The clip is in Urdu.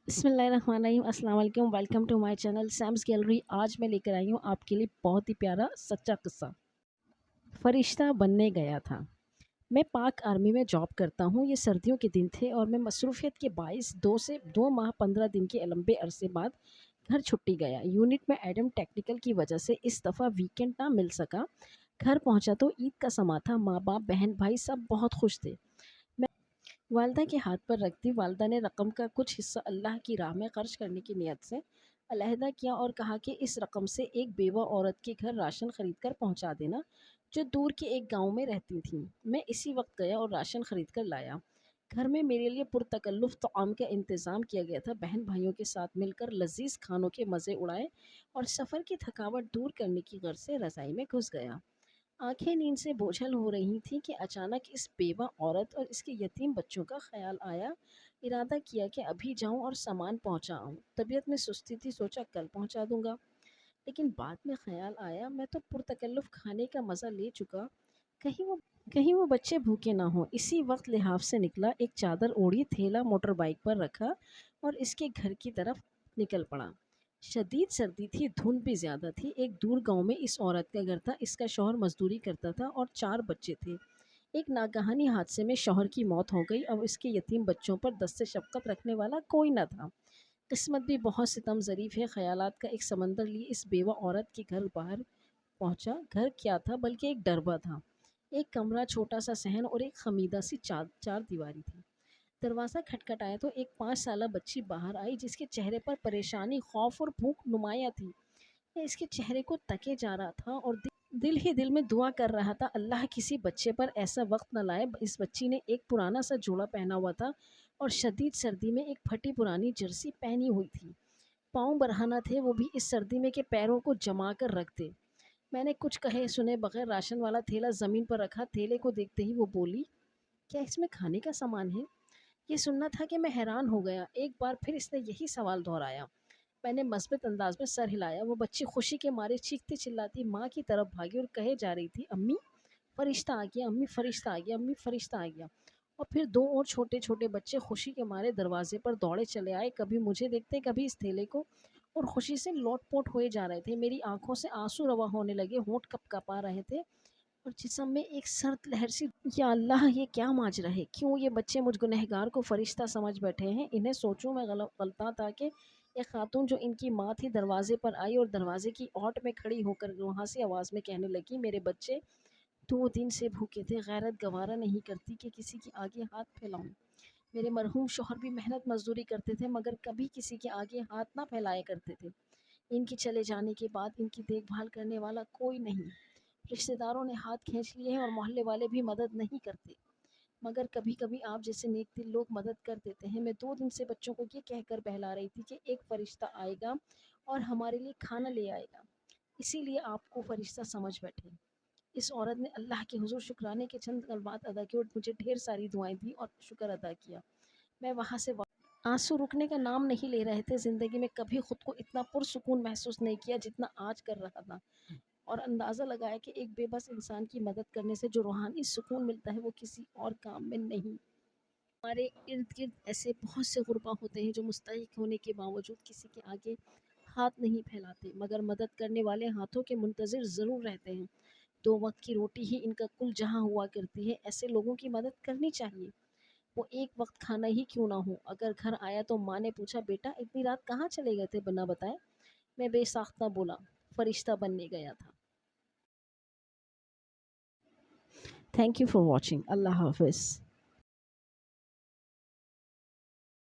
بسم اللہ الرحمن الرحیم، السلام علیکم، welcome to my channel Sims gallery. آج میں لے کر آئی ہوں آپ کے لیے بہت ہی پیارا سچا قصہ۔ فرشتہ بننے گیا تھا۔ میں پاک آرمی میں جاب کرتا ہوں۔ یہ سردیوں کے دن تھے اور میں مصروفیت کے باعث 2 ماہ 15 دن کے لمبے عرصے بعد گھر چھٹی گیا۔ یونٹ میں ایڈم ٹیکنیکل کی وجہ سے اس دفعہ ویکینڈ نہ مل سکا۔ گھر پہنچا تو عید کا سما تھا۔ ماں باپ بہن بھائی سب بہت خوش تھے۔ والدہ کے ہاتھ پر رکھ دی۔ والدہ نے رقم کا کچھ حصہ اللہ کی راہ میں خرچ کرنے کی نیت سے علیحدہ کیا اور کہا کہ اس رقم سے ایک بیوہ عورت کے گھر راشن خرید کر پہنچا دینا جو دور کے ایک گاؤں میں رہتی تھیں۔ میں اسی وقت گیا اور راشن خرید کر لایا۔ گھر میں میرے لیے پرتکلف طعام کا انتظام کیا گیا تھا۔ بہن بھائیوں کے ساتھ مل کر لذیذ کھانوں کے مزے اڑائے اور سفر کی تھکاوٹ دور کرنے کی غرض سے رضائی میں گھس گیا۔ آنکھیں نیند سے بوجھل ہو رہی تھیں کہ اچانک اس بیوہ عورت اور اس کے یتیم بچوں کا خیال آیا۔ ارادہ کیا کہ ابھی جاؤں اور سامان پہنچاؤں۔ طبیعت میں سستی تھی، سوچا کل پہنچا دوں گا، لیکن بعد میں خیال آیا میں تو پرتکلف کھانے کا مزہ لے چکا، کہیں وہ بچے بھوکے نہ ہوں۔ اسی وقت لحاف سے نکلا، ایک چادر اوڑھی، تھیلا موٹر بائیک پر رکھا اور اس کے گھر کی طرف نکل پڑا۔ شدید سردی تھی، دھند بھی زیادہ تھی۔ ایک دور گاؤں میں اس عورت کا گھر تھا۔ اس کا شوہر مزدوری کرتا تھا اور 4 بچے تھے۔ ایک ناگہانی حادثے میں شوہر کی موت ہو گئی۔ اب اس کے یتیم بچوں پر دست شفقت رکھنے والا کوئی نہ تھا۔ قسمت بھی بہت ستم ظریف ہے۔ خیالات کا ایک سمندر لیے اس بیوہ عورت کے گھر باہر پہنچا۔ گھر کیا تھا بلکہ ایک ڈربہ تھا۔ ایک کمرہ، چھوٹا سا صحن اور ایک خمیدہ سی چار دیواری تھی۔ دروازہ کھٹکھٹایا تو ایک 5 سالہ بچی باہر آئی جس کے چہرے پر پریشانی، خوف اور بھوک نمایاں تھی۔ میں اس کے چہرے کو تکے جا رہا تھا اور دل ہی دل میں دعا کر رہا تھا، اللہ کسی بچے پر ایسا وقت نہ لائے۔ اس بچی نے ایک پرانا سا جوڑا پہنا ہوا تھا اور شدید سردی میں ایک پھٹی پرانی جرسی پہنی ہوئی تھی۔ پاؤں برہنہ تھے، وہ بھی اس سردی میں کہ پیروں کو جما کر رکھ دے۔ میں نے کچھ کہے سنے بغیر راشن والا تھیلا زمین پر رکھا۔ تھیلے کو دیکھتے ہی وہ بولی، کیا اس میں کھانے کا سامان ہے؟ یہ سننا تھا کہ میں حیران ہو گیا۔ ایک بار پھر اس نے یہی سوال دہرایا۔ میں نے مثبت انداز میں سر ہلایا۔ وہ بچی خوشی کے مارے چیختی چلاتی ماں کی طرف بھاگی اور کہے جا رہی تھی، امی فرشتہ آ گیا، امی فرشتہ آ گیا، امی فرشتہ آ گیا۔ اور پھر 2 اور چھوٹے چھوٹے بچے خوشی کے مارے دروازے پر دوڑے چلے آئے، کبھی مجھے دیکھتے کبھی اس تھیلے کو، اور خوشی سے لوٹ پوٹ ہوئے جا رہے تھے۔ میری آنکھوں سے آنسو روا ہونے لگے، ہونٹ کپ کپا رہے تھے اور جسم میں ایک سرد لہر سی۔ یا اللہ، یہ کیا ماجرا ہے؟ کیوں یہ بچے مجھ گنہگار کو فرشتہ سمجھ بیٹھے ہیں؟ انہیں سوچوں میں غلطاں تھا کہ ایک خاتون جو ان کی ماں تھی دروازے پر آئی اور دروازے کی اوٹ میں کھڑی ہو کر وہاں سے آواز میں کہنے لگی، میرے بچے 2 دن سے بھوکے تھے، غیرت گوارا نہیں کرتی کہ کسی کے آگے ہاتھ پھیلاؤں۔ میرے مرحوم شوہر بھی محنت مزدوری کرتے تھے مگر کبھی کسی کے آگے ہاتھ نہ پھیلایا کرتے تھے۔ ان کے چلے جانے کے بعد ان کی دیکھ بھال کرنے والا کوئی نہیں۔ رشتہ داروں نے ہاتھ کھینچ لیے ہیں اور محلے والے بھی مدد نہیں کرتے، مگر کبھی کبھی آپ جیسے نیک دل لوگ مدد کر دیتے ہیں۔ میں 2 دن سے بچوں کو یہ کہہ کر بہلا رہی تھی کہ ایک فرشتہ آئے گا اور ہمارے لیے کھانا لے آئے گا، اسی لیے آپ کو فرشتہ سمجھ بیٹھے۔ اس عورت نے اللہ کے حضور شکرانے کے چند کلمات ادا کیے اور مجھے ڈھیر ساری دعائیں دی اور شکر ادا کیا۔ میں وہاں سے آنسو رکنے کا نام نہیں لے رہے تھے۔ زندگی میں کبھی خود کو اتنا پرسکون محسوس نہیں کیا جتنا آج کر رہا تھا، اور اندازہ لگایا کہ ایک بے بس انسان کی مدد کرنے سے جو روحانی سکون ملتا ہے وہ کسی اور کام میں نہیں۔ ہمارے ارد گرد ایسے بہت سے غربا ہوتے ہیں جو مستحق ہونے کے باوجود کسی کے آگے ہاتھ نہیں پھیلاتے، مگر مدد کرنے والے ہاتھوں کے منتظر ضرور رہتے ہیں۔ 2 وقت کی روٹی ہی ان کا کل جہاں ہوا کرتی ہے۔ ایسے لوگوں کی مدد کرنی چاہیے، وہ ایک وقت کھانا ہی کیوں نہ ہو۔ اگر گھر آیا تو ماں نے پوچھا، بیٹا اتنی رات کہاں چلے گئے تھے بنا بتائے؟ میں بے ساختہ بولا، فرشتہ بننے گیا تھا۔ Thank you for watching. اللہ حافظ۔